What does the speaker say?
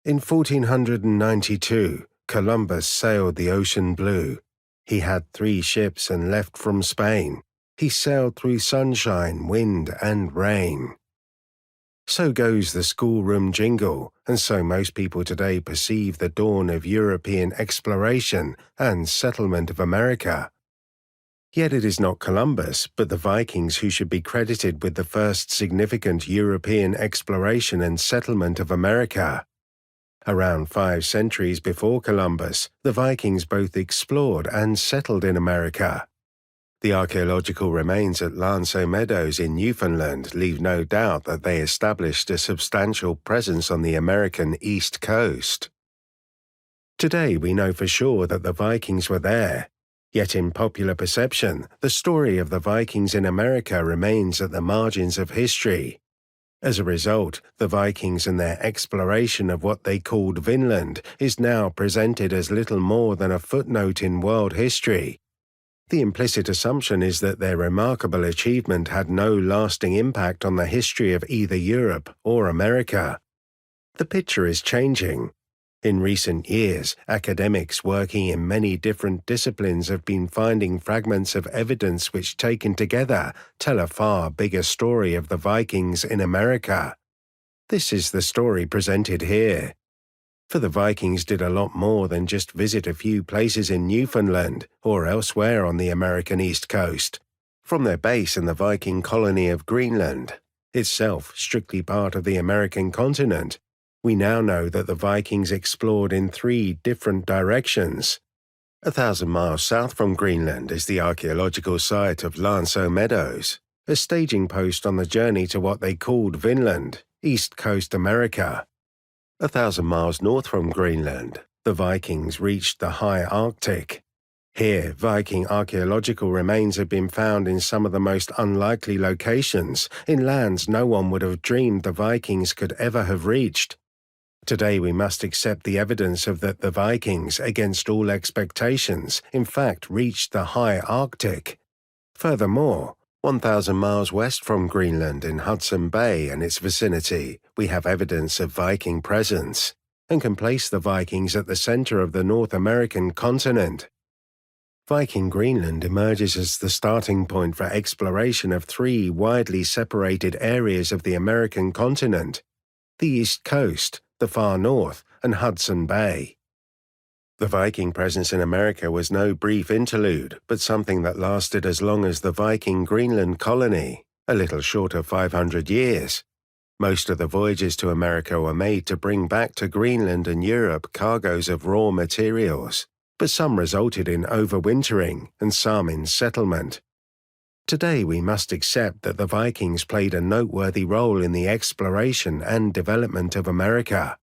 In 1492, Columbus sailed the ocean blue. He had 3 ships and left from Spain. He sailed through sunshine, wind, and rain. So goes the schoolroom jingle, and so most people today perceive the dawn of European exploration and settlement of America. Yet it is not Columbus, but the Vikings who should be credited with the first significant European exploration and settlement of America. Around 5 centuries before Columbus, the Vikings both explored and settled in America. The archaeological remains at Lanso Meadows in Newfoundland leave no doubt that they established a substantial presence on the American East Coast. Today we know for sure that the Vikings were there, yet in popular perception, the story of the Vikings in America remains at the margins of history. As a result, the Vikings and their exploration of what they called Vinland is now presented as little more than a footnote in world history. The implicit assumption is that their remarkable achievement had no lasting impact on the history of either Europe or America. The picture is changing. In recent years, academics working in many different disciplines have been finding fragments of evidence which, taken together, tell a far bigger story of the Vikings in America. This is the story presented here. For the Vikings did a lot more than just visit a few places in Newfoundland or elsewhere on the American East Coast. From their base in the Viking colony of Greenland, itself strictly part of the American continent, we now know that the Vikings explored in 3 different directions. 1,000 miles south from Greenland is the archaeological site of Lanso Meadows, a staging post on the journey to what they called Vinland, East Coast America. 1,000 miles north from Greenland, the Vikings reached the high Arctic. Here, Viking archaeological remains have been found in some of the most unlikely locations, in lands no one would have dreamed the Vikings could ever have reached. Today we must accept the evidence of that the Vikings, against all expectations, in fact reached the high Arctic. Furthermore, 1,000 miles west from Greenland in Hudson Bay and its vicinity, we have evidence of Viking presence, and can place the Vikings at the center of the North American continent. Viking Greenland emerges as the starting point for exploration of 3 widely separated areas of the American continent: the East Coast, the far north, and Hudson Bay. The Viking presence in America was no brief interlude, but something that lasted as long as the Viking Greenland colony, a little short of 500 years. Most of the voyages to America were made to bring back to Greenland and Europe cargoes of raw materials, but some resulted in overwintering and some in settlement. Today we must accept that the Vikings played a noteworthy role in the exploration and development of America.